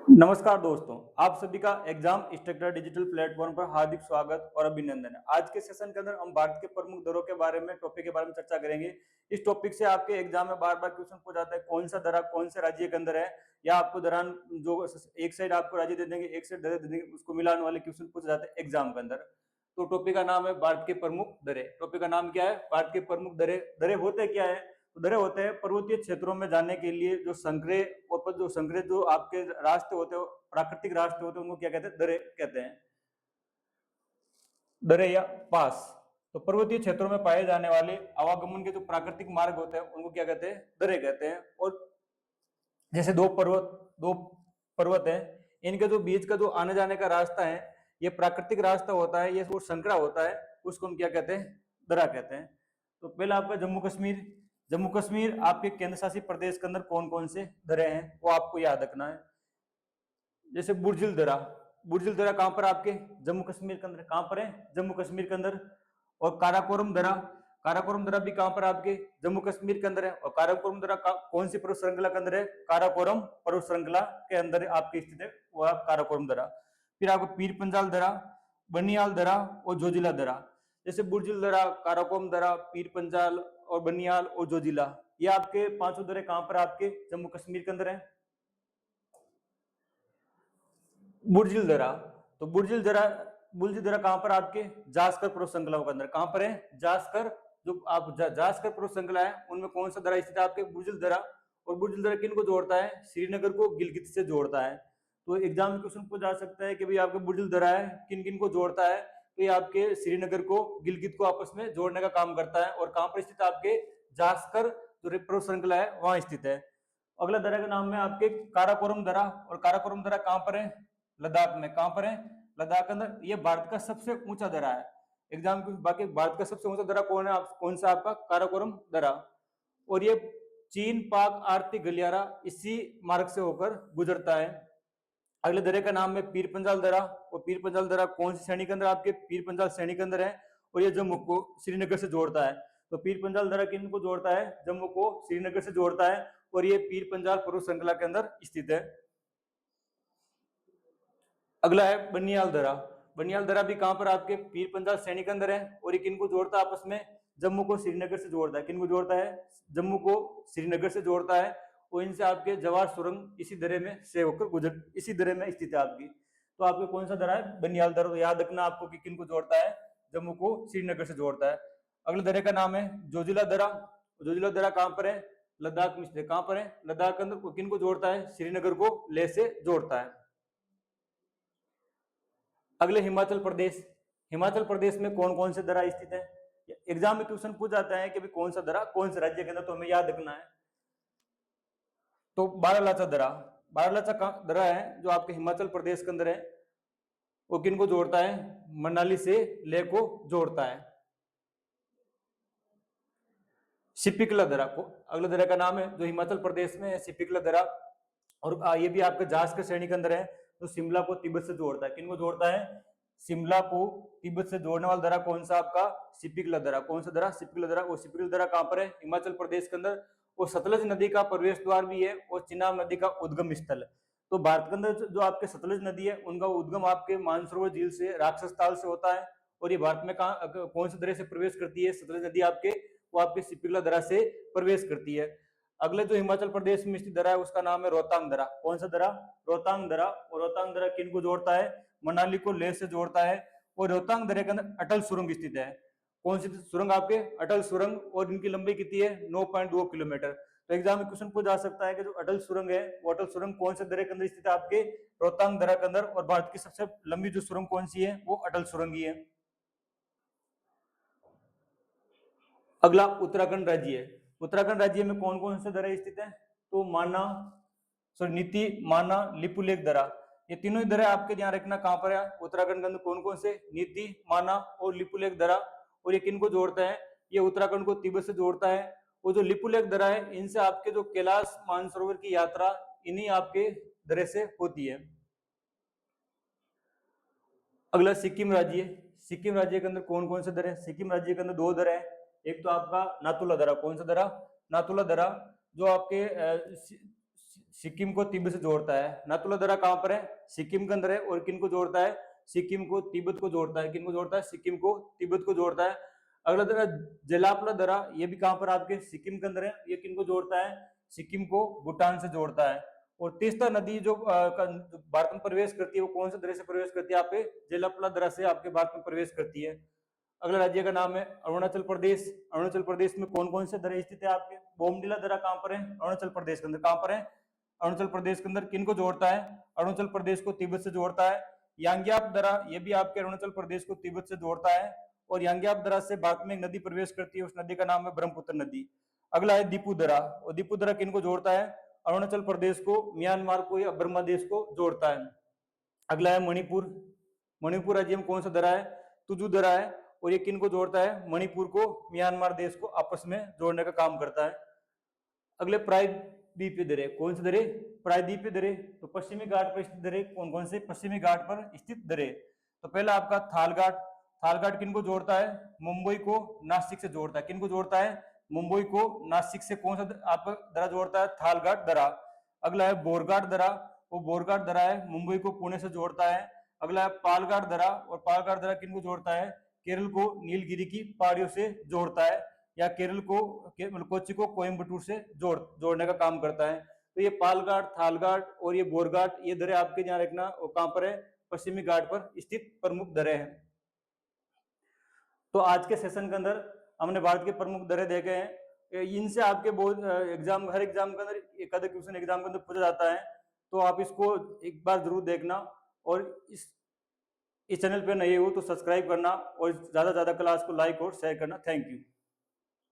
नमस्कार दोस्तों, आप सभी का एग्जाम इंस्ट्रक्टर डिजिटल प्लेटफॉर्म पर हार्दिक स्वागत और अभिनंदन है। आज के सेशन के अंदर हम भारत के प्रमुख दरों के बारे में टॉपिक के बारे में चर्चा करेंगे। इस टॉपिक से आपके एग्जाम में बार बार क्वेश्चन पूछा जाता है, कौन सा दरा कौन से राज्य के अंदर है, या आपको दरान जो एक साइड आपको राज्य दे देंगे, एक साइड दर दे देंगे, उसको मिलाने वाले क्वेश्चन पूछे जाते हैं एग्जाम के अंदर। तो टॉपिक का नाम है भारत के प्रमुख दरें। टॉपिक का नाम क्या है? भारत के प्रमुख दरें। दरें होते क्या है? तो दरें होते हैं पर्वतीय क्षेत्रों में जाने के लिए जो संकरे और जो संकरे जो आपके रास्ते होते हैं, प्राकृतिक रास्ते होते हैं, उनको क्या कहते हैं? दरें कहते हैं। दरें या पास। तो पर्वतीय क्षेत्रों में पाए जाने वाले आवागमन के जो प्राकृतिक मार्ग होते हैं उनको क्या कहते हैं? दरें कहते हैं। और जैसे दो पर्वत है, इनके जो बीच का जो आने जाने का रास्ता है, ये प्राकृतिक रास्ता होता है, ये वो संकरा होता है, उसको हम क्या कहते हैं? दरा कहते हैं। तो पहला आपका जम्मू कश्मीर। जम्मू कश्मीर आपके केंद्र शासित प्रदेश के अंदर कौन कौन से दरे हैं वो आपको याद रखना है। जैसे बुर्जिल दरा। बुर्जिल दरा कहां पर? आपके जम्मू कश्मीर के अंदर। कहां पर है? जम्मू कश्मीर के अंदर। और काराकोरम दरा। काराकोरम दरा भी कहां पर? आपके जम्मू कश्मीर के अंदर है। और काराकोरम दरा कौन सी पर्वत श्रृंखला के अंदर है? काराकोरम पर्वत श्रृंखला के अंदर आपकी स्थित है वो आप काराकोरम दरा। फिर आपको पीर पंजाल दरा, बनियाल दरा और जोजिला दरा। जैसे बुर्जिल दरा, काराकोरम दरा, पीर पंजाल और बनियाल और जोजिला, ये आपके पांचों दरे कहां पर? आपके जम्मू कश्मीर के अंदर है। बुर्जिल दरा। तो बुर्जिल दरा कहां पर? आपके जास्कर पर्वत श्रृंखलाओं के अंदर। कहां पर है? जास्कर। जो आप जास्कर पर्वत श्रृंखला है उनमें कौन सा दरा स्थित है? आपके बुर्जिल दरा। और बुर्जिल दरा किन को जोड़ता है? श्रीनगर को गिलगित से जोड़ता है। तो एग्जाम में क्वेश्चन पूछा जा सकता है कि भाई आपके बुर्जिल दरा है किन किन को जोड़ता है? तो ये आपके श्रीनगर को गिलगित को आपस में जोड़ने का काम करता है। और कहां पर स्थित है? आपके जास्कर जो पर्वत श्रृंखला है वहां स्थित है। अगला दरा का नाम है आपके काराकोरम दरा। और काराकोरम दरा कहां पर है? लद्दाख में। कहां पर है? लद्दाख के अंदर। ये भारत का सबसे ऊंचा दरा है। एग्जाम के बाकी भारत का सबसे ऊंचा दरा कौन है? कौन सा? आपका काराकोरम दरा। और ये चीन पाक आर्थिक गलियारा इसी मार्ग से होकर गुजरता है। अगले दरे का नाम है पीर पंजाल दरा। और पीर पंजाल दरा कौन सी श्रेणी के अंदर? आपके पीर पंजाल श्रेणी के अंदर है। और ये जम्मू को श्रीनगर से जोड़ता है। तो पीर पंजाल दरा किन को जोड़ता है? जम्मू को श्रीनगर से जोड़ता है। और ये पीर पंजाल पर्वत श्रृंखला के अंदर स्थित है। अगला है बनियाल दरा। बनियाल दरा भी कहां पर? आपके पीर पंजाल श्रेणी के अंदर है। और ये किनको जोड़ता है आपस में? जम्मू को श्रीनगर से जोड़ता है। किनको जोड़ता है? जम्मू को श्रीनगर से जोड़ता है। और इनसे आपके जवार सुरंग इसी दरे में से होकर गुजर इसी दरे में स्थित है आपकी। तो आपके कौन सा दरा है? बनियाल दरा। तो याद रखना आपको कि किनको जोड़ता है? जम्मू को श्रीनगर से जोड़ता है। अगले दरे का नाम है जोजिला दरा। जोजिला दरा कहां पर है? लद्दाख में स्थित। कहां पर है? लद्दाख के अंदर। किनको जोड़ता है? श्रीनगर को लेह से जोड़ता है। अगले हिमाचल प्रदेश। हिमाचल प्रदेश में कौन कौन से दरा स्थित है? एग्जाम में क्वेश्चन पूछ जाता है कि भी कौन सा दरा कौन से राज्य के अंदर, तो हमें याद रखना है। तो बारालाचा दरा। बारालाचा दरा है जो आपके हिमाचल प्रदेश के अंदर है। वो किन को जोड़ता है? मनाली से लेह को जोड़ता है। सिपिकला दरा को अगले दरा का नाम है जो हिमाचल प्रदेश में है, सिपिकला दरा। और ये भी आपके जास्कर श्रेणी के अंदर है। तो शिमला को तिब्बत से जोड़ता है। किन को जोड़ता है? शिमला को तिब्बत से जोड़ने वाला दरा कौन सा? आपका सिपिकला दरा। कौन सा दरा? सिपिकला दरा। वो सिपिकला दरा कहां पर है? हिमाचल प्रदेश के अंदर। वो सतलज नदी का प्रवेश द्वार भी है और चिनाब नदी का उद्गम स्थल। तो भारत के अंदर जो आपके सतलज नदी है उनका उद्गम आपके मानसरोवर झील से, राक्षस ताल से होता है। और ये भारत में कौन से दरे से प्रवेश करती है? सतलज नदी आपके वो आपके सिपिकला दरा से प्रवेश करती है। अगले जो हिमाचल प्रदेश में स्थित दरा है उसका नाम है रोहतांग दरा। कौन सा दरा? रोहतांग दरा। और रोहतांग दरा किन को जोड़ता है? मनाली को लेह से जोड़ता है। और रोहतांग दरे के अंदर अटल सुरंग स्थित है। कौन सी सुरंग? आपके अटल सुरंग। और इनकी लंबाई कितनी है? 9.2 किलोमीटर। तो एग्जाम में क्वेश्चन पूछा जा सकता है कि जो अटल सुरंग है वो अटल सुरंग कौन से दरे के अंदर स्थित है? आपके रोहतांग दरा के अंदर। और भारत की सबसे लंबी जो सुरंग कौन सी है? वो अटल सुरंग ही है। अगला उत्तराखंड राज्य है। उत्तराखंड राज्य में कौन कौन से दरें स्थित है? तो माना, सॉरी, नीति, माना, लिपुलेख दरा। ये तीनों ही दरें आपके ध्यान रखना कहां पर है? उत्तराखंड के अंदर। कौन कौन से? नीति, माना और लिपुलेख दरा। और ये किन को जोड़ता है? ये उत्तराखंड को तिब्बत से जोड़ता है। वो जो लिपुलेख दरा है इनसे आपके जो कैलाश मानसरोवर की यात्रा इन्हीं आपके दरे से होती है। अगला सिक्किम राज्य। सिक्किम राज्य के अंदर कौन कौन से दर है? सिक्किम राज्य के अंदर दो दर है। एक तो आपका नाथुला दरा। कौन सा दरा? नाथुला दरा। जो आपके सिक्किम को तिब्बत से जोड़ता है। नाथुला दर्रा कहाँ पर है? सिक्किम के अंदर है। और किन को जोड़ता है? सिक्किम को तिब्बत को जोड़ता है। किन को जोड़ता है? सिक्किम को तिब्बत को जोड़ता है। अगला दर्रा जेलापला दर्रा, ये भी कहाँ पर आपके? सिक्किम के अंदर है। ये किन को जोड़ता है? सिक्किम को भूटान से जोड़ता है। और तीस्ता नदी जो भारत में प्रवेश करती है वो कौन से दर्रे से प्रवेश करती है? आपके जेलापला दर्रा से आपके भारत में प्रवेश करती है। अगला राज्य का नाम है अरुणाचल प्रदेश। अरुणाचल प्रदेश में कौन कौन से दर्रे स्थित है आपके? बोमडिला दर्रा कहाँ पर है? अरुणाचल प्रदेश के अंदर। कहाँ पर है? अरुणाचल प्रदेश के अंदर। किन को जोड़ता है? अरुणाचल प्रदेश को तिब्बत से जोड़ता है। यांग्याप दर्रा, ये भी आपके अरुणाचल प्रदेश को तिब्बत से जोड़ता है। और यांग्याप दर्रा से भारत में एक नदी प्रवेश करती है, उस नदी का नाम है ब्रह्मपुत्र नदी। अगला है दीपू दर्रा। और दीपू दर्रा किन को जोड़ता है? अरुणाचल प्रदेश को, म्यांमार को या बर्मा देश को जोड़ता है। अगला है मणिपुर। मणिपुर राज्य में कौन सा दर्रा है? तुजू दर्रा है। और ये किन को जोड़ता है? मणिपुर को, म्यांमार देश को आपस में जोड़ने का काम करता है। अगले प्रायद्वीपीय दर्रे, कौन से दर्रे? प्रायद्वीपीय दर्रे। तो पश्चिमी घाट पर स्थित दर्रे कौन कौन से? पश्चिमी घाट पर स्थित दर्रे। तो पहला आपका थालघाट। थालघाट किन को जोड़ता है? मुंबई को नासिक से जोड़ता है। किन को जोड़ता है? मुंबई को नासिक से कौन सा आपका दर्रा जोड़ता है? थालघाट दर्रा। अगला है बोरघाट दर्रा। वो बोरघाट दर्रा है, मुंबई को पुणे से जोड़ता है। अगला है पालघाट दर्रा। और पालघाट दर्रा किन को जोड़ता है? केरल को नीलगिरी की पहाड़ियों से जोड़ता है, या केरल को, कोच्चि को कोयम्बटूर से जोड़ने का काम करता है। तो ये पालघाट, थालघाट और ये बोरघाट, ये दर्रे आपके ध्यान रखना कहां पर है? पश्चिमी घाट पर स्थित प्रमुख दर्रे हैं। तो आज के सेशन के अंदर हमने भारत के प्रमुख दर्रे देखे हैं। इनसे आपके बहुत एग्जाम, हर एग्जाम के अंदर एक आधा क्वेश्चन एग्जाम के अंदर पूछा जाता है, तो आप इसको एक बार जरूर देखना। और इस चैनल पे नए हो तो सब्सक्राइब करना और ज्यादा से ज्यादा क्लास को लाइक और शेयर करना। Thank you.